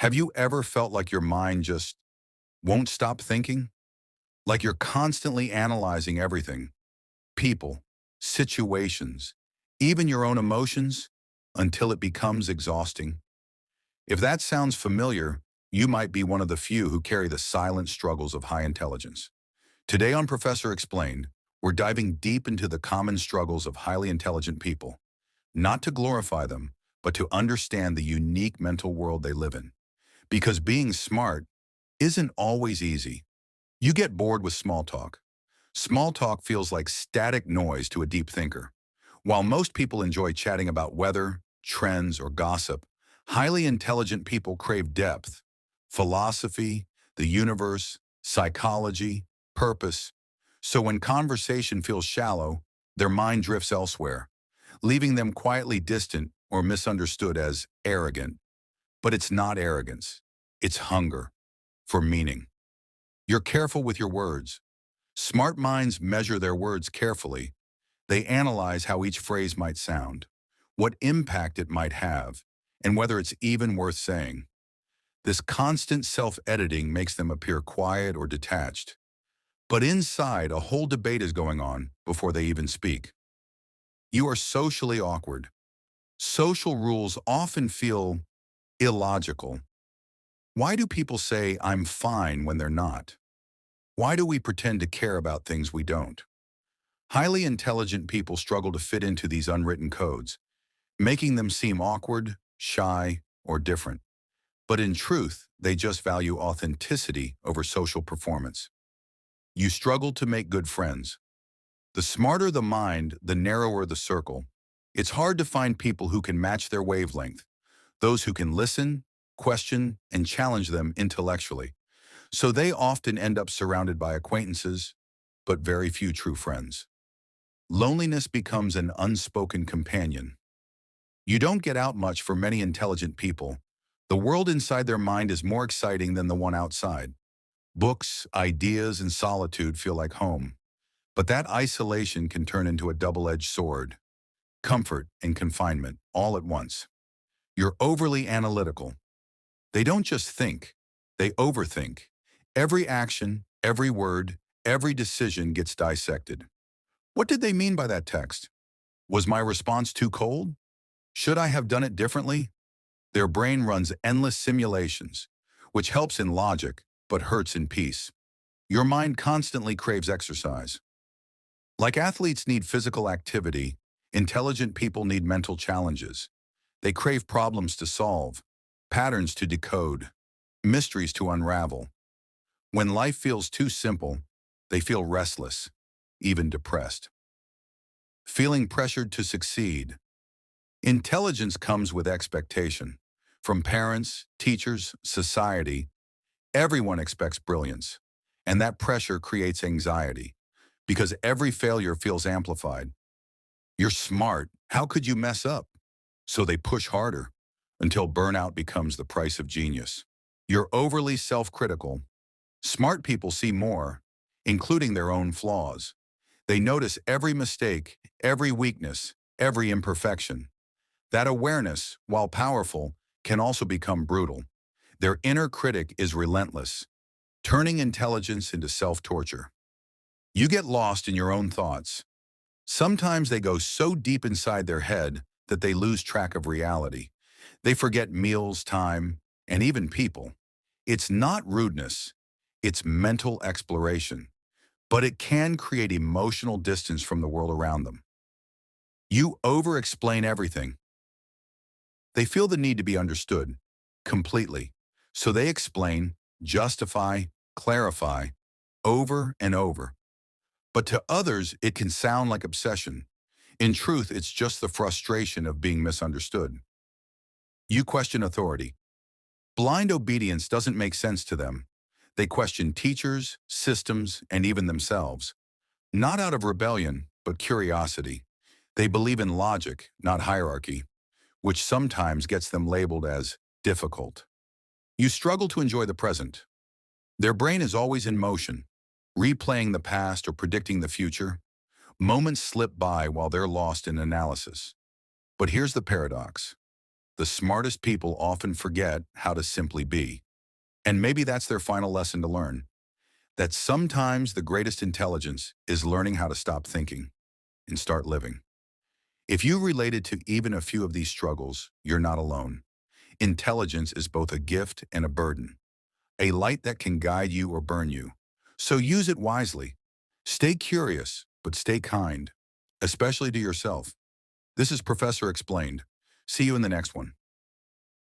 Have you ever felt like your mind just won't stop thinking? Like you're constantly analyzing everything, people, situations, even your own emotions, until it becomes exhausting? If that sounds familiar, you might be one of the few who carry the silent struggles of high intelligence. Today on Professor Explained, we're diving deep into the common struggles of highly intelligent people, not to glorify them, but to understand the unique mental world they live in. Because being smart isn't always easy. You get bored with small talk. Small talk feels like static noise to a deep thinker. While most people enjoy chatting about weather, trends, or gossip, highly intelligent people crave depth, philosophy, the universe, psychology, purpose. So when conversation feels shallow, their mind drifts elsewhere, leaving them quietly distant or misunderstood as arrogant. But it's not arrogance. It's hunger for meaning. You're careful with your words. Smart minds measure their words carefully. They analyze how each phrase might sound, what impact it might have, and whether it's even worth saying. This constant self-editing makes them appear quiet or detached. But inside, a whole debate is going on before they even speak. You are socially awkward. Social rules often feel illogical. Why do people say, "I'm fine," when they're not? Why do we pretend to care about things we don't? Highly intelligent people struggle to fit into these unwritten codes, making them seem awkward, shy, or different. But in truth, they just value authenticity over social performance. You struggle to make good friends. The smarter the mind, the narrower the circle. It's hard to find people who can match their wavelength, those who can listen, question, and challenge them intellectually. So they often end up surrounded by acquaintances, but very few true friends. Loneliness becomes an unspoken companion. You don't get out much for many intelligent people. The world inside their mind is more exciting than the one outside. Books, ideas, and solitude feel like home. But that isolation can turn into a double-edged sword. Comfort and confinement, all at once. You're overly analytical. They don't just think, they overthink. Every action, every word, every decision gets dissected. What did they mean by that text? Was my response too cold? Should I have done it differently? Their brain runs endless simulations, which helps in logic, but hurts in peace. Your mind constantly craves exercise. Like athletes need physical activity, intelligent people need mental challenges. They crave problems to solve, patterns to decode, mysteries to unravel. When life feels too simple, they feel restless, even depressed. Feeling pressured to succeed. Intelligence comes with expectation. From parents, teachers, society, everyone expects brilliance. And that pressure creates anxiety, because every failure feels amplified. You're smart. How could you mess up? So they push harder until burnout becomes the price of genius. You're overly self-critical. Smart people see more, including their own flaws. They notice every mistake, every weakness, every imperfection. That awareness, while powerful, can also become brutal. Their inner critic is relentless, turning intelligence into self-torture. You get lost in your own thoughts. Sometimes they go so deep inside their head that they lose track of reality. They forget meals, time, and even people. It's not rudeness, it's mental exploration, but it can create emotional distance from the world around them. You over-explain everything. They feel the need to be understood completely, so they explain, justify, clarify, over and over. But to others, it can sound like obsession. In truth, it's just the frustration of being misunderstood. You question authority. Blind obedience doesn't make sense to them. They question teachers, systems, and even themselves. Not out of rebellion, but curiosity. They believe in logic, not hierarchy, which sometimes gets them labeled as difficult. You struggle to enjoy the present. Their brain is always in motion, replaying the past or predicting the future. Moments slip by while they're lost in analysis. But here's the paradox. The smartest people often forget how to simply be. And maybe that's their final lesson to learn, that sometimes the greatest intelligence is learning how to stop thinking and start living. If you related to even a few of these struggles, you're not alone. Intelligence is both a gift and a burden, a light that can guide you or burn you. So use it wisely. Stay curious, but stay kind, especially to yourself. This is Professor Explained. See you in the next one.